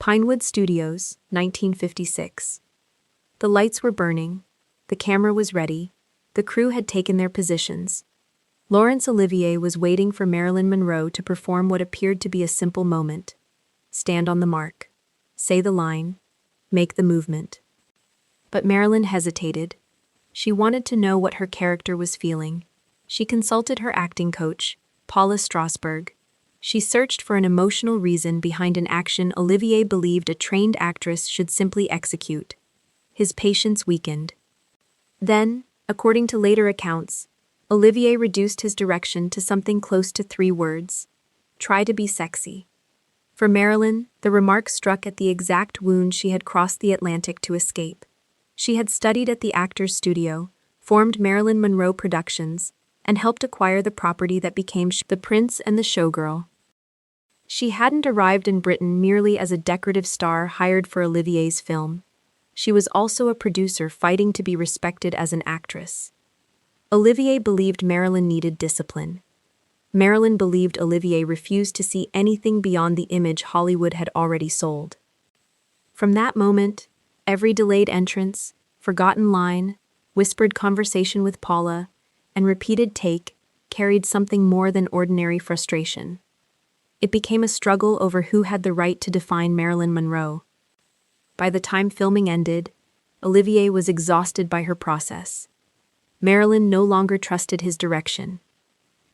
Pinewood Studios, 1956. The lights were burning, the camera was ready, the crew had taken their positions. Laurence Olivier was waiting for Marilyn Monroe to perform what appeared to be a simple moment. Stand on the mark. Say the line. Make the movement. But Marilyn hesitated. She wanted to know what her character was feeling. She consulted her acting coach, Paula Strasberg. She searched for an emotional reason behind an action Olivier believed a trained actress should simply execute. His patience weakened. Then, according to later accounts, Olivier reduced his direction to something close to 3 words. Try to be sexy. For Marilyn, the remark struck at the exact wound she had crossed the Atlantic to escape. She had studied at the Actors Studio, formed Marilyn Monroe Productions, and helped acquire the property that became The Prince and the Showgirl. She hadn't arrived in Britain merely as a decorative star hired for Olivier's film. She was also a producer fighting to be respected as an actress. Olivier believed Marilyn needed discipline. Marilyn believed Olivier refused to see anything beyond the image Hollywood had already sold. From that moment, every delayed entrance, forgotten line, whispered conversation with Paula, and repeated take carried something more than ordinary frustration. It became a struggle over who had the right to define Marilyn Monroe. By the time filming ended, Olivier was exhausted by her process. Marilyn no longer trusted his direction.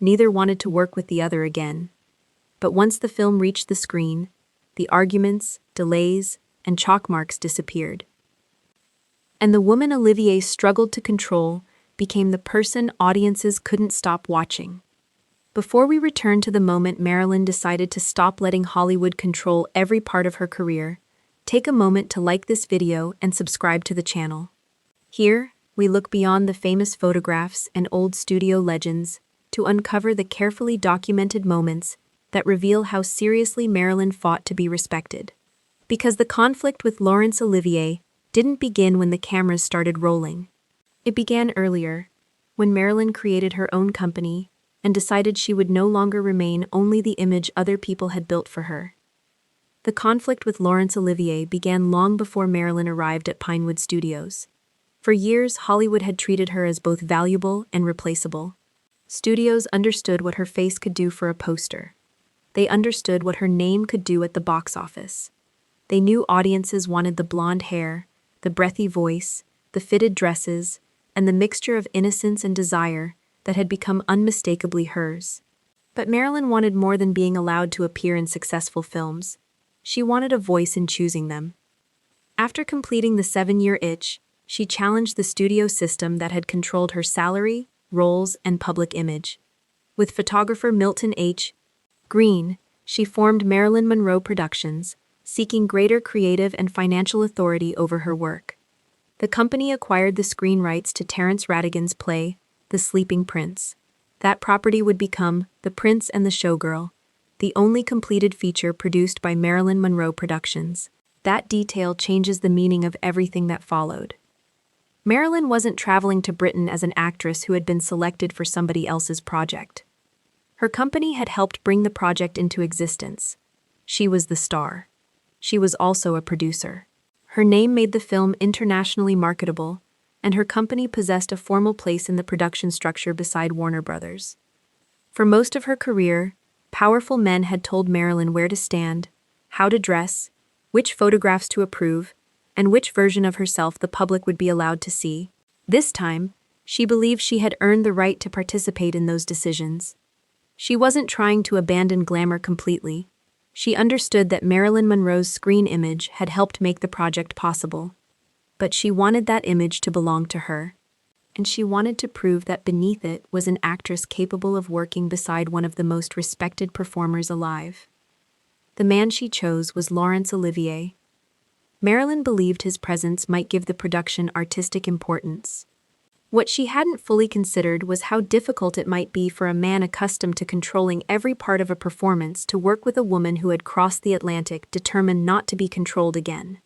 Neither wanted to work with the other again. But once the film reached the screen, the arguments, delays, and chalk marks disappeared. And the woman Olivier struggled to control became the person audiences couldn't stop watching. Before we return to the moment Marilyn decided to stop letting Hollywood control every part of her career, take a moment to like this video and subscribe to the channel. Here, we look beyond the famous photographs and old studio legends to uncover the carefully documented moments that reveal how seriously Marilyn fought to be respected. Because the conflict with Laurence Olivier didn't begin when the cameras started rolling. It began earlier, when Marilyn created her own company and decided she would no longer remain only the image other people had built for her. The conflict with Laurence Olivier began long before Marilyn arrived at Pinewood Studios. For years, Hollywood had treated her as both valuable and replaceable. Studios understood what her face could do for a poster. They understood what her name could do at the box office. They knew audiences wanted the blonde hair, the breathy voice, the fitted dresses, and the mixture of innocence and desire that had become unmistakably hers. But Marilyn wanted more than being allowed to appear in successful films. She wanted a voice in choosing them. After completing the 7-year itch, she challenged the studio system that had controlled her salary, roles, and public image. With photographer Milton H. Green, she formed Marilyn Monroe Productions, seeking greater creative and financial authority over her work. The company acquired the screen rights to Terence Rattigan's play, The Sleeping Prince. That property would become The Prince and the Showgirl, the only completed feature produced by Marilyn Monroe Productions. That detail changes the meaning of everything that followed. Marilyn wasn't traveling to Britain as an actress who had been selected for somebody else's project. Her company had helped bring the project into existence. She was the star. She was also a producer. Her name made the film internationally marketable, and her company possessed a formal place in the production structure beside Warner Brothers. For most of her career, powerful men had told Marilyn where to stand, how to dress, which photographs to approve, and which version of herself the public would be allowed to see. This time, she believed she had earned the right to participate in those decisions. She wasn't trying to abandon glamour completely. She understood that Marilyn Monroe's screen image had helped make the project possible. But she wanted that image to belong to her. And she wanted to prove that beneath it was an actress capable of working beside one of the most respected performers alive. The man she chose was Laurence Olivier. Marilyn believed his presence might give the production artistic importance. What she hadn't fully considered was how difficult it might be for a man accustomed to controlling every part of a performance to work with a woman who had crossed the Atlantic determined not to be controlled again.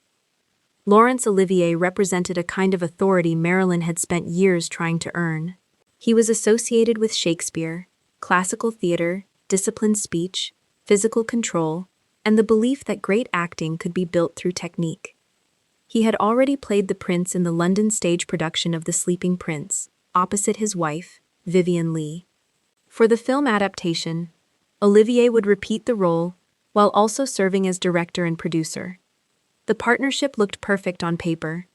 Laurence Olivier represented a kind of authority Marilyn had spent years trying to earn. He was associated with Shakespeare, classical theater, disciplined speech, physical control, and the belief that great acting could be built through technique. He had already played the prince in the London stage production of The Sleeping Prince, opposite his wife, Vivien Leigh. For the film adaptation, Olivier would repeat the role while also serving as director and producer. The partnership looked perfect on paper.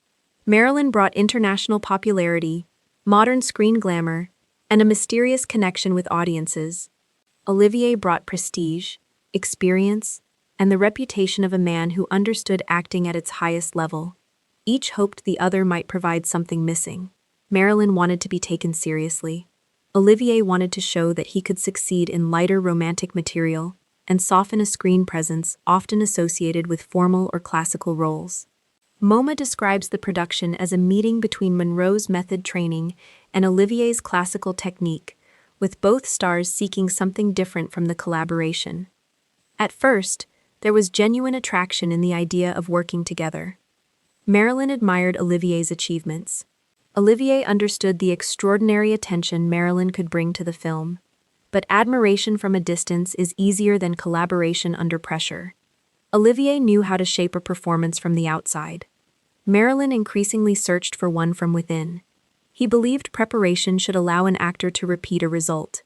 Marilyn brought international popularity, modern screen glamour, and a mysterious connection with audiences. Olivier brought prestige, experience, and the reputation of a man who understood acting at its highest level. Each hoped the other might provide something missing. Marilyn wanted to be taken seriously. Olivier wanted to show that he could succeed in lighter romantic material and soften a screen presence often associated with formal or classical roles. MoMA describes the production as a meeting between Monroe's method training and Olivier's classical technique, with both stars seeking something different from the collaboration. At first, there was genuine attraction in the idea of working together. Marilyn admired Olivier's achievements. Olivier understood the extraordinary attention Marilyn could bring to the film, but admiration from a distance is easier than collaboration under pressure. Olivier knew how to shape a performance from the outside. Marilyn increasingly searched for one from within. He believed preparation should allow an actor to repeat a result.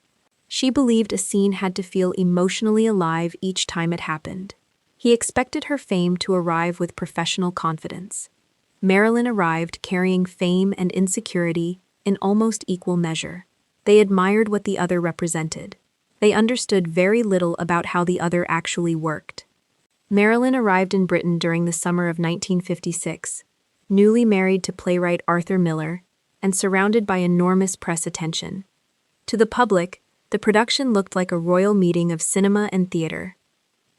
She believed a scene had to feel emotionally alive each time it happened. He expected her fame to arrive with professional confidence. Marilyn arrived carrying fame and insecurity in almost equal measure. They admired what the other represented. They understood very little about how the other actually worked. Marilyn arrived in Britain during the summer of 1956, newly married to playwright Arthur Miller, and surrounded by enormous press attention. To the public, the production looked like a royal meeting of cinema and theater.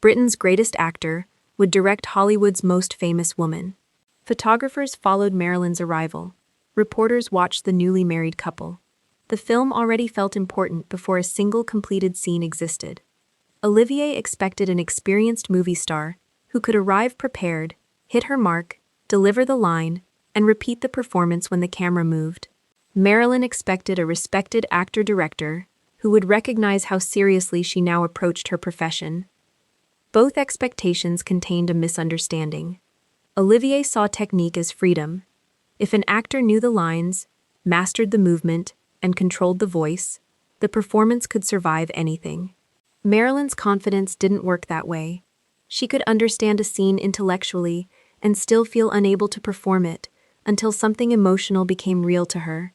Britain's greatest actor would direct Hollywood's most famous woman. Photographers followed Marilyn's arrival. Reporters watched the newly married couple. The film already felt important before a single completed scene existed. Olivier expected an experienced movie star who could arrive prepared, hit her mark, deliver the line, and repeat the performance when the camera moved. Marilyn expected a respected actor-director who would recognize how seriously she now approached her profession. Both expectations contained a misunderstanding. Olivier saw technique as freedom. If an actor knew the lines, mastered the movement, and controlled the voice, the performance could survive anything. Marilyn's confidence didn't work that way. She could understand a scene intellectually and still feel unable to perform it until something emotional became real to her.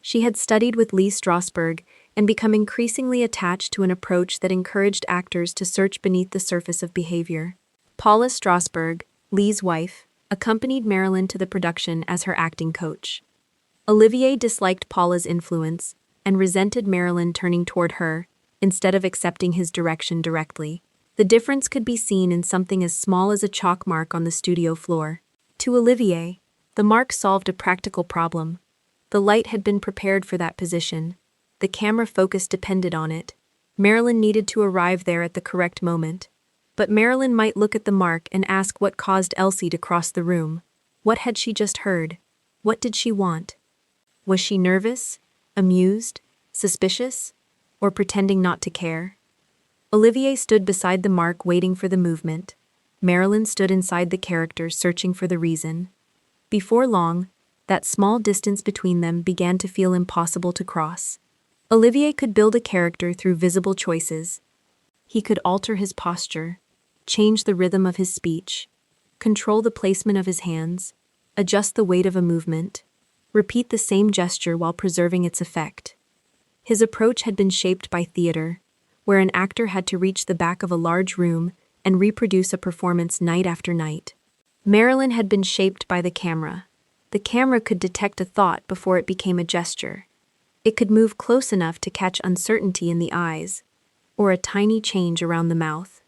She had studied with Lee Strasberg and become increasingly attached to an approach that encouraged actors to search beneath the surface of behavior. Paula Strasberg, Lee's wife, accompanied Marilyn to the production as her acting coach. Olivier disliked Paula's influence and resented Marilyn turning toward her instead of accepting his direction directly. The difference could be seen in something as small as a chalk mark on the studio floor. To Olivier, the mark solved a practical problem. The light had been prepared for that position. The camera focus depended on it. Marilyn needed to arrive there at the correct moment. But Marilyn might look at the mark and ask what caused Elsie to cross the room. What had she just heard? What did she want? Was she nervous, amused, suspicious, or pretending not to care? Olivier stood beside the mark waiting for the movement. Marilyn stood inside the character searching for the reason. Before long, that small distance between them began to feel impossible to cross. Olivier could build a character through visible choices. He could alter his posture, change the rhythm of his speech, control the placement of his hands, adjust the weight of a movement, repeat the same gesture while preserving its effect. His approach had been shaped by theater, where an actor had to reach the back of a large room and reproduce a performance night after night. Marilyn had been shaped by the camera. The camera could detect a thought before it became a gesture. It could move close enough to catch uncertainty in the eyes, or a tiny change around the mouth.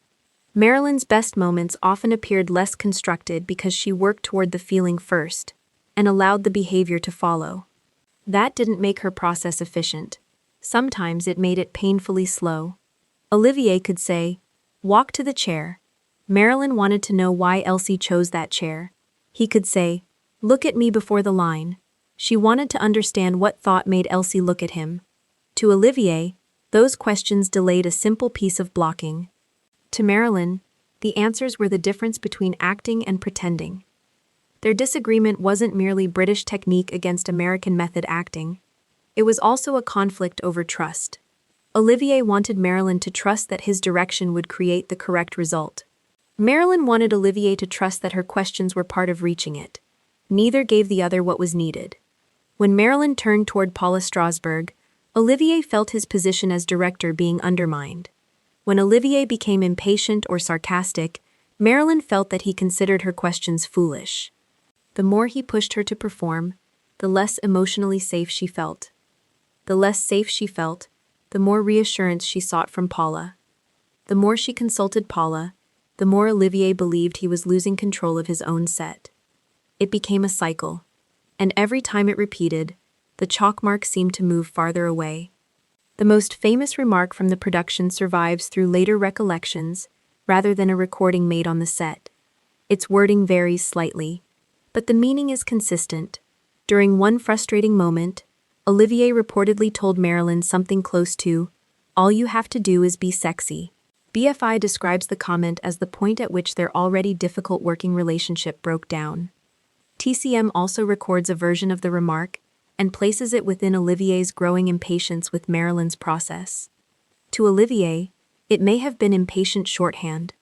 Marilyn's best moments often appeared less constructed because she worked toward the feeling first and allowed the behavior to follow. That didn't make her process efficient. Sometimes it made it painfully slow. Olivier could say, "Walk to the chair." Marilyn wanted to know why Elsie chose that chair. He could say, "Look at me before the line." She wanted to understand what thought made Elsie look at him. To Olivier, those questions delayed a simple piece of blocking. To Marilyn, The answers were the difference between acting and pretending. Their disagreement wasn't merely British technique against American method acting. It was also a conflict over trust. Olivier wanted Marilyn to trust that his direction would create the correct result. Marilyn wanted Olivier to trust that her questions were part of reaching it. Neither gave the other what was needed. When Marilyn turned toward Paula Strasberg, Olivier felt his position as director being undermined. When Olivier became impatient or sarcastic, Marilyn felt that he considered her questions foolish. The more he pushed her to perform, the less emotionally safe she felt. The less safe she felt, the more reassurance she sought from Paula. The more she consulted Paula, the more Olivier believed he was losing control of his own set. It became a cycle, and every time it repeated, the chalk mark seemed to move farther away. The most famous remark from the production survives through later recollections, rather than a recording made on the set. Its wording varies slightly, but the meaning is consistent. During one frustrating moment, Olivier reportedly told Marilyn something close to, "All you have to do is be sexy." BFI describes the comment as the point at which their already difficult working relationship broke down. TCM also records a version of the remark and places it within Olivier's growing impatience with Marilyn's process. To Olivier, it may have been impatient shorthand.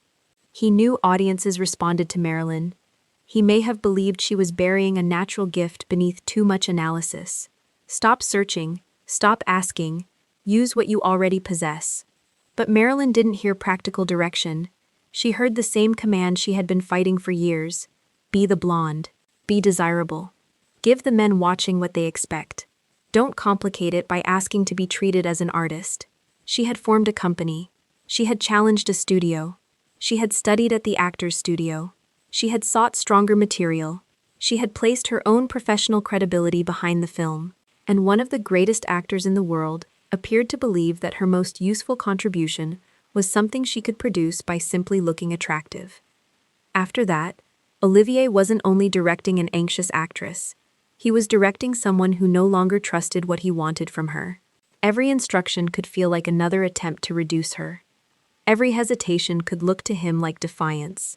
He knew audiences responded to Marilyn. He may have believed she was burying a natural gift beneath too much analysis. Stop searching, stop asking, use what you already possess. But Marilyn didn't hear practical direction. She heard the same command she had been fighting for years. Be the blonde. Be desirable. Give the men watching what they expect. Don't complicate it by asking to be treated as an artist. She had formed a company. She had challenged a studio. She had studied at the actor's studio. She had sought stronger material. She had placed her own professional credibility behind the film. And one of the greatest actors in the world appeared to believe that her most useful contribution was something she could produce by simply looking attractive. After that, Olivier wasn't only directing an anxious actress. He was directing someone who no longer trusted what he wanted from her. Every instruction could feel like another attempt to reduce her. Every hesitation could look to him like defiance.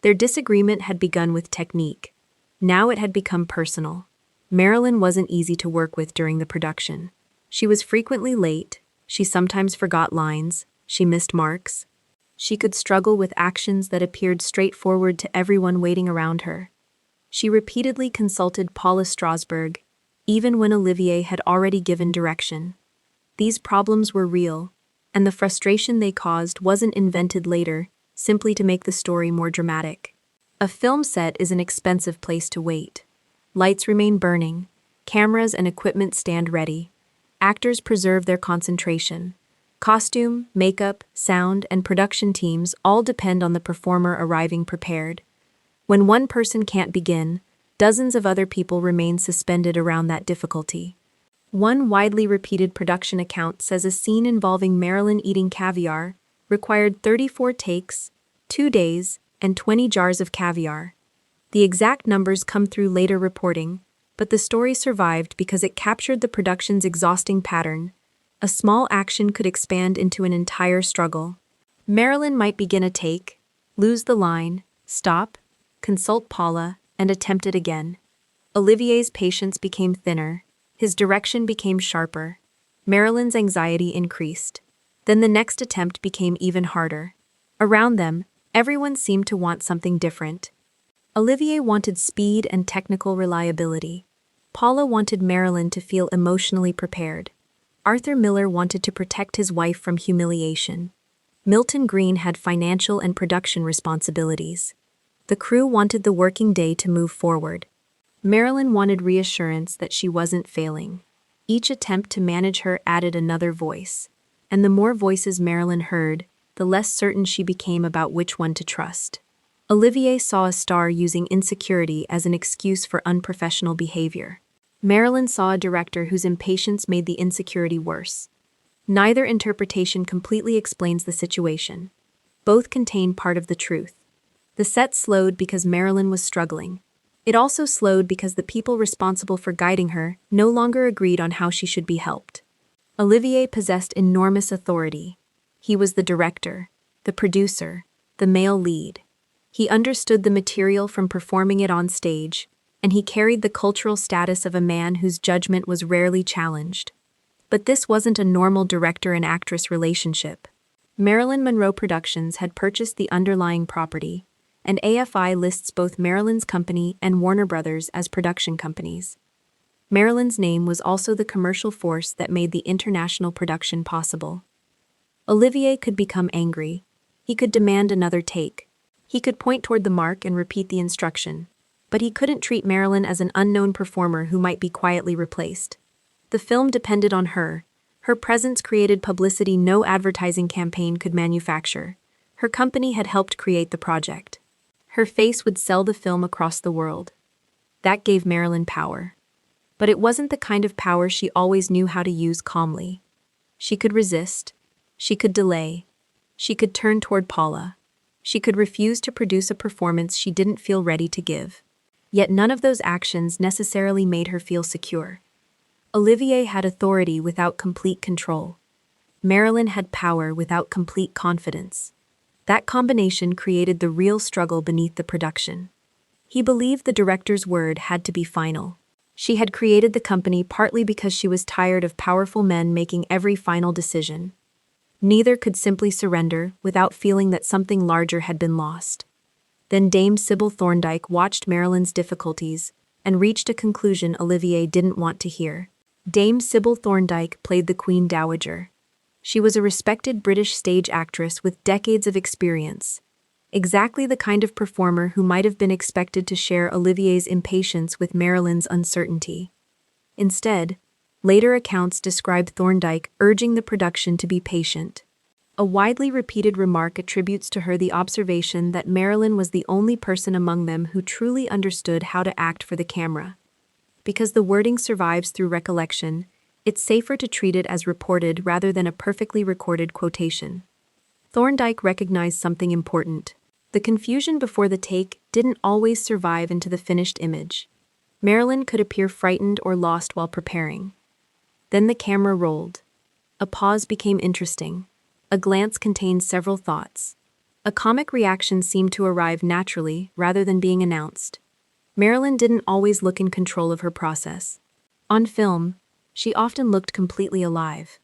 Their disagreement had begun with technique. Now it had become personal. Marilyn wasn't easy to work with during the production. She was frequently late, she sometimes forgot lines, she missed marks. She could struggle with actions that appeared straightforward to everyone waiting around her. She repeatedly consulted Paula Strasberg, even when Olivier had already given direction. These problems were real, and the frustration they caused wasn't invented later, simply to make the story more dramatic. A film set is an expensive place to wait. Lights remain burning, cameras and equipment stand ready. Actors preserve their concentration. Costume, makeup, sound, and production teams all depend on the performer arriving prepared. When one person can't begin, dozens of other people remain suspended around that difficulty. One widely repeated production account says a scene involving Marilyn eating caviar required 34 takes, 2 days, and 20 jars of caviar. The exact numbers come through later reporting, but the story survived because it captured the production's exhausting pattern. A small action could expand into an entire struggle. Marilyn might begin a take, lose the line, stop, consult Paula, and attempt it again. Olivier's patience became thinner. His direction became sharper. Marilyn's anxiety increased. Then the next attempt became even harder. Around them, everyone seemed to want something different. Olivier wanted speed and technical reliability. Paula wanted Marilyn to feel emotionally prepared. Arthur Miller wanted to protect his wife from humiliation. Milton Green had financial and production responsibilities. The crew wanted the working day to move forward. Marilyn wanted reassurance that she wasn't failing. Each attempt to manage her added another voice, and the more voices Marilyn heard, the less certain she became about which one to trust. Olivier saw a star using insecurity as an excuse for unprofessional behavior. Marilyn saw a director whose impatience made the insecurity worse. Neither interpretation completely explains the situation. Both contain part of the truth. The set slowed because Marilyn was struggling. It also slowed because the people responsible for guiding her no longer agreed on how she should be helped. Olivier possessed enormous authority. He was the director, the producer, the male lead. He understood the material from performing it on stage, and he carried the cultural status of a man whose judgment was rarely challenged. But this wasn't a normal director and actress relationship. Marilyn Monroe Productions had purchased the underlying property, and AFI lists both Marilyn's company and Warner Brothers as production companies. Marilyn's name was also the commercial force that made the international production possible. Olivier could become angry. He could demand another take. He could point toward the mark and repeat the instruction. But he couldn't treat Marilyn as an unknown performer who might be quietly replaced. The film depended on her. Her presence created publicity no advertising campaign could manufacture. Her company had helped create the project. Her face would sell the film across the world. That gave Marilyn power. But it wasn't the kind of power she always knew how to use calmly. She could resist. She could delay. She could turn toward Paula. She could refuse to produce a performance she didn't feel ready to give. Yet none of those actions necessarily made her feel secure. Olivier had authority without complete control. Marilyn had power without complete confidence. That combination created the real struggle beneath the production. He believed the director's word had to be final. She had created the company partly because she was tired of powerful men making every final decision. Neither could simply surrender without feeling that something larger had been lost. Then Dame Sybil Thorndike watched Marilyn's difficulties and reached a conclusion Olivier didn't want to hear. Dame Sybil Thorndike played the Queen Dowager. She was a respected British stage actress with decades of experience, exactly the kind of performer who might have been expected to share Olivier's impatience with Marilyn's uncertainty. Instead, later accounts describe Thorndike urging the production to be patient. A widely repeated remark attributes to her the observation that Marilyn was the only person among them who truly understood how to act for the camera. Because the wording survives through recollection, it's safer to treat it as reported rather than a perfectly recorded quotation. Thorndike recognized something important. The confusion before the take didn't always survive into the finished image. Marilyn could appear frightened or lost while preparing. Then the camera rolled. A pause became interesting. A glance contained several thoughts. A comic reaction seemed to arrive naturally rather than being announced. Marilyn didn't always look in control of her process. On film, she often looked completely alive.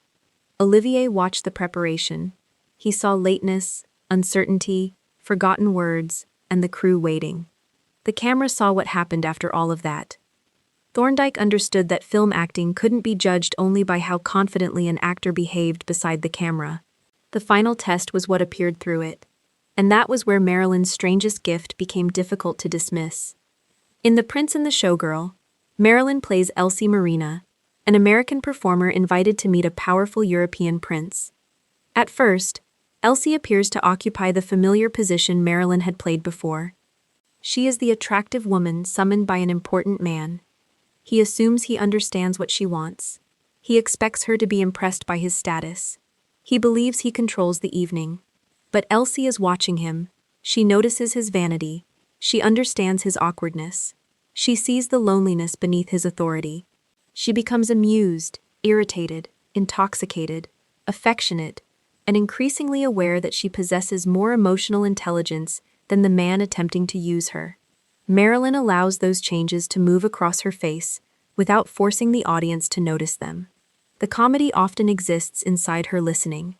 Olivier watched the preparation. He saw lateness, uncertainty, forgotten words, and the crew waiting. The camera saw what happened after all of that. Thorndike understood that film acting couldn't be judged only by how confidently an actor behaved beside the camera. The final test was what appeared through it. And that was where Marilyn's strangest gift became difficult to dismiss. In The Prince and the Showgirl, Marilyn plays Elsie Marina, an American performer invited to meet a powerful European prince. At first, Elsie appears to occupy the familiar position Marilyn had played before. She is the attractive woman summoned by an important man. He assumes he understands what she wants. He expects her to be impressed by his status. He believes he controls the evening. But Elsie is watching him. She notices his vanity. She understands his awkwardness. She sees the loneliness beneath his authority. She becomes amused, irritated, intoxicated, affectionate, and increasingly aware that she possesses more emotional intelligence than the man attempting to use her. Marilyn allows those changes to move across her face without forcing the audience to notice them. The comedy often exists inside her listening.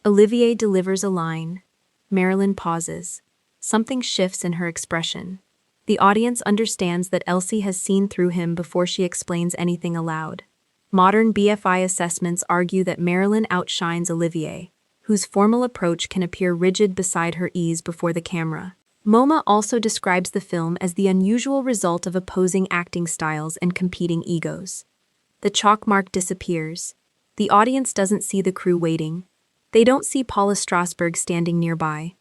Olivier delivers a line. Marilyn pauses. Something shifts in her expression. The audience understands that Elsie has seen through him before she explains anything aloud. Modern BFI assessments argue that Marilyn outshines Olivier, whose formal approach can appear rigid beside her ease before the camera. MoMA also describes the film as the unusual result of opposing acting styles and competing egos. The chalk mark disappears. The audience doesn't see the crew waiting. They don't see Paula Strasberg standing nearby.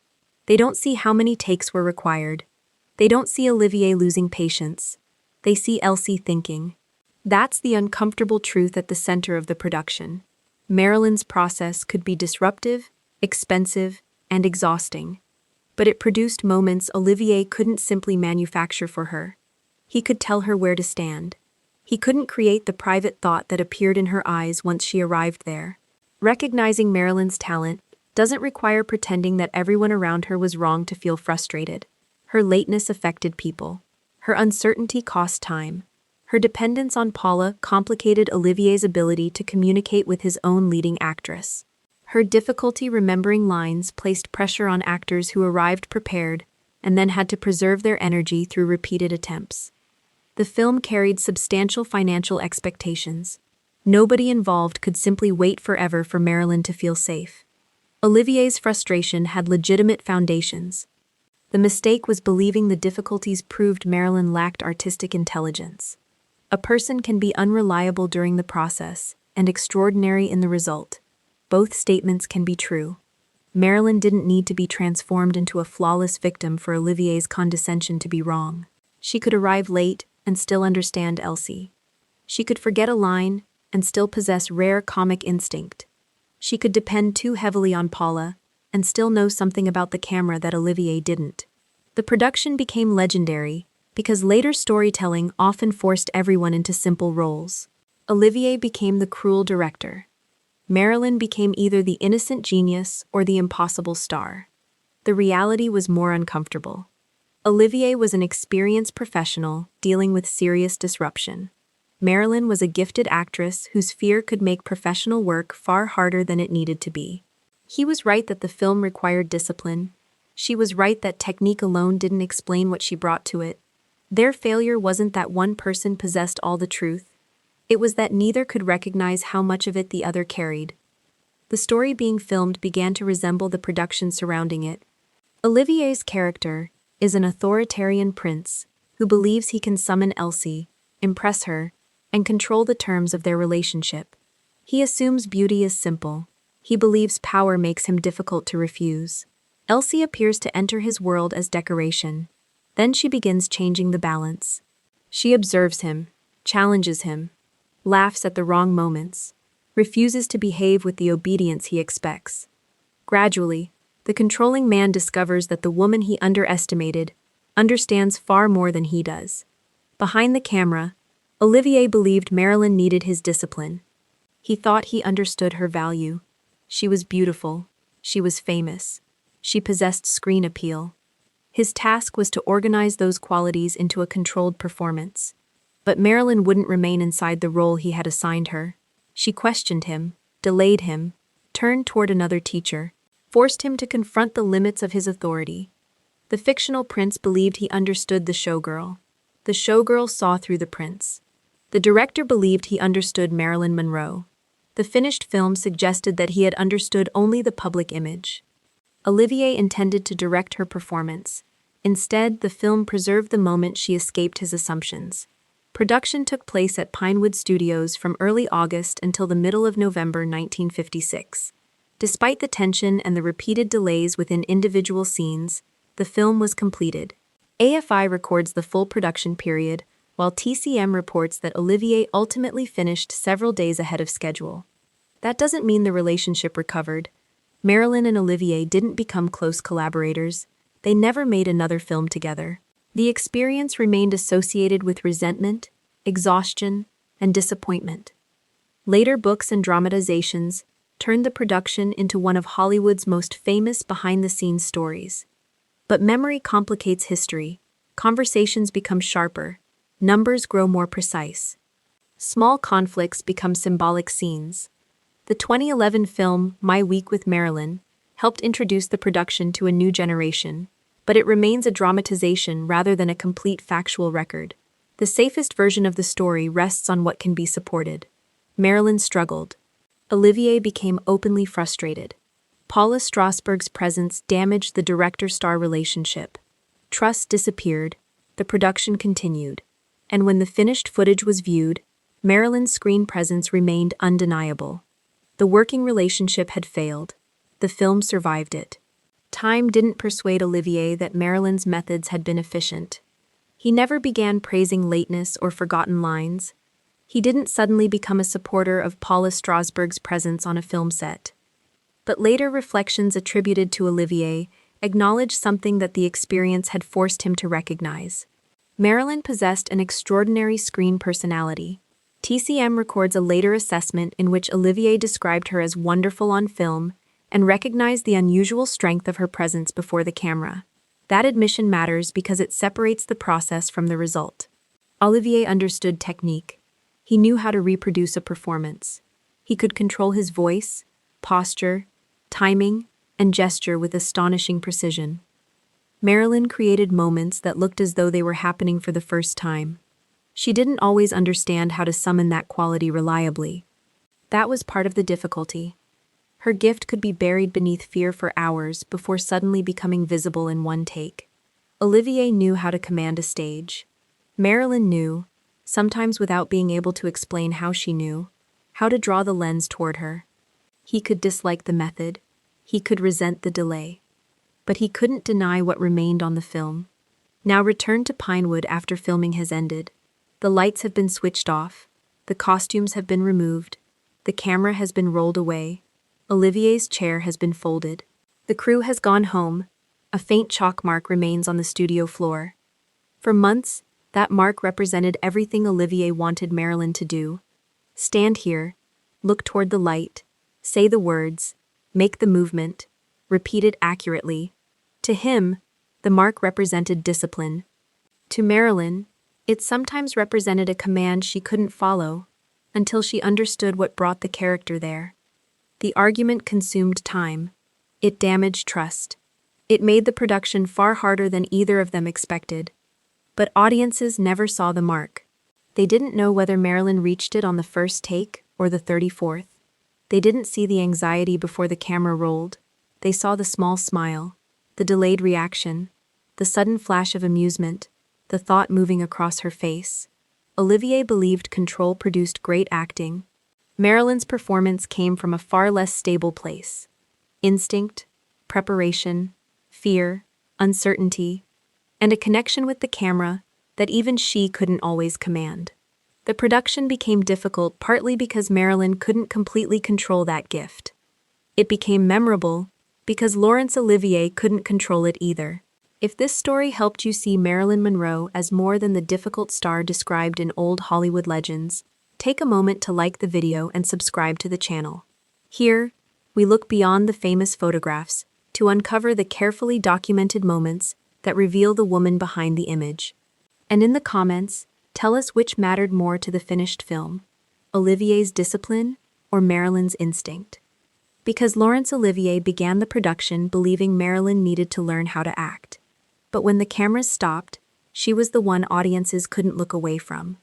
They don't see how many takes were required. They don't see Olivier losing patience. They see Elsie thinking. That's the uncomfortable truth at the center of the production. Marilyn's process could be disruptive, expensive, and exhausting. But it produced moments Olivier couldn't simply manufacture for her. He could tell her where to stand. He couldn't create the private thought that appeared in her eyes once she arrived there. Recognizing Marilyn's talent, doesn't require pretending that everyone around her was wrong to feel frustrated. Her lateness affected people. Her uncertainty cost time. Her dependence on Paula complicated Olivier's ability to communicate with his own leading actress. Her difficulty remembering lines placed pressure on actors who arrived prepared and then had to preserve their energy through repeated attempts. The film carried substantial financial expectations. Nobody involved could simply wait forever for Marilyn to feel safe. Olivier's frustration had legitimate foundations. The mistake was believing the difficulties proved Marilyn lacked artistic intelligence. A person can be unreliable during the process and extraordinary in the result. Both statements can be true. Marilyn didn't need to be transformed into a flawless victim for Olivier's condescension to be wrong. She could arrive late and still understand Elsie. She could forget a line and still possess rare comic instinct. She could depend too heavily on Paula and still know something about the camera that Olivier didn't. The production became legendary because later storytelling often forced everyone into simple roles. Olivier became the cruel director. Marilyn became either the innocent genius or the impossible star. The reality was more uncomfortable. Olivier was an experienced professional dealing with serious disruption. Marilyn was a gifted actress whose fear could make professional work far harder than it needed to be. He was right that the film required discipline. She was right that technique alone didn't explain what she brought to it. Their failure wasn't that one person possessed all the truth. It was that neither could recognize how much of it the other carried. The story being filmed began to resemble the production surrounding it. Olivier's character is an authoritarian prince who believes he can summon Elsie, impress her, and control the terms of their relationship. He assumes beauty is simple. He believes power makes him difficult to refuse. Elsie appears to enter his world as decoration. Then she begins changing the balance. She observes him, challenges him, laughs at the wrong moments, refuses to behave with the obedience he expects. Gradually, the controlling man discovers that the woman he underestimated understands far more than he does. Behind the camera, Olivier believed Marilyn needed his discipline. He thought he understood her value. She was beautiful. She was famous. She possessed screen appeal. His task was to organize those qualities into a controlled performance. But Marilyn wouldn't remain inside the role he had assigned her. She questioned him, delayed him, turned toward another teacher, forced him to confront the limits of his authority. The fictional prince believed he understood the showgirl. The showgirl saw through the prince. The director believed he understood Marilyn Monroe. The finished film suggested that he had understood only the public image. Olivier intended to direct her performance. Instead, the film preserved the moment she escaped his assumptions. Production took place at Pinewood Studios from early August until the middle of November 1956. Despite the tension and the repeated delays within individual scenes, the film was completed. AFI records the full production period, while TCM reports that Olivier ultimately finished several days ahead of schedule. That doesn't mean the relationship recovered. Marilyn and Olivier didn't become close collaborators. They never made another film together. The experience remained associated with resentment, exhaustion, and disappointment. Later books and dramatizations turned the production into one of Hollywood's most famous behind-the-scenes stories. But memory complicates history. Conversations become sharper. Numbers grow more precise. Small conflicts become symbolic scenes. The 2011 film My Week with Marilyn helped introduce the production to a new generation, but it remains a dramatization rather than a complete factual record. The safest version of the story rests on what can be supported. Marilyn struggled. Olivier became openly frustrated. Paula Strasberg's presence damaged the director-star relationship. Trust disappeared. The production continued. And when the finished footage was viewed, Marilyn's screen presence remained undeniable. The working relationship had failed. The film survived it. Time didn't persuade Olivier that Marilyn's methods had been efficient. He never began praising lateness or forgotten lines. He didn't suddenly become a supporter of Paula Strasberg's presence on a film set. But later reflections attributed to Olivier acknowledged something that the experience had forced him to recognize. Marilyn possessed an extraordinary screen personality. TCM records a later assessment in which Olivier described her as wonderful on film and recognized the unusual strength of her presence before the camera. That admission matters because it separates the process from the result. Olivier understood technique. He knew how to reproduce a performance. He could control his voice, posture, timing, and gesture with astonishing precision. Marilyn created moments that looked as though they were happening for the first time. She didn't always understand how to summon that quality reliably. That was part of the difficulty. Her gift could be buried beneath fear for hours before suddenly becoming visible in one take. Olivier knew how to command a stage. Marilyn knew, sometimes without being able to explain how she knew, how to draw the lens toward her. He could dislike the method. He could resent the delay. But he couldn't deny what remained on the film. Now return to Pinewood after filming has ended. The lights have been switched off. The costumes have been removed. The camera has been rolled away. Olivier's chair has been folded. The crew has gone home. A faint chalk mark remains on the studio floor. For months, that mark represented everything Olivier wanted Marilyn to do. Stand here, look toward the light, say the words, make the movement, repeat it accurately. To him, the mark represented discipline. To Marilyn, it sometimes represented a command she couldn't follow until she understood what brought the character there. The argument consumed time. It damaged trust. It made the production far harder than either of them expected. But audiences never saw the mark. They didn't know whether Marilyn reached it on the first take or the 34th. They didn't see the anxiety before the camera rolled. They saw the small smile, the delayed reaction, the sudden flash of amusement, the thought moving across her face. Olivier believed control produced great acting. Marilyn's performance came from a far less stable place. Instinct, preparation, fear, uncertainty, and a connection with the camera that even she couldn't always command. The production became difficult partly because Marilyn couldn't completely control that gift. It became memorable because Laurence Olivier couldn't control it either. If this story helped you see Marilyn Monroe as more than the difficult star described in old Hollywood legends, take a moment to like the video and subscribe to the channel. Here, we look beyond the famous photographs to uncover the carefully documented moments that reveal the woman behind the image. And in the comments, tell us which mattered more to the finished film, Olivier's discipline or Marilyn's instinct. Because Laurence Olivier began the production believing Marilyn needed to learn how to act. But when the cameras stopped, she was the one audiences couldn't look away from.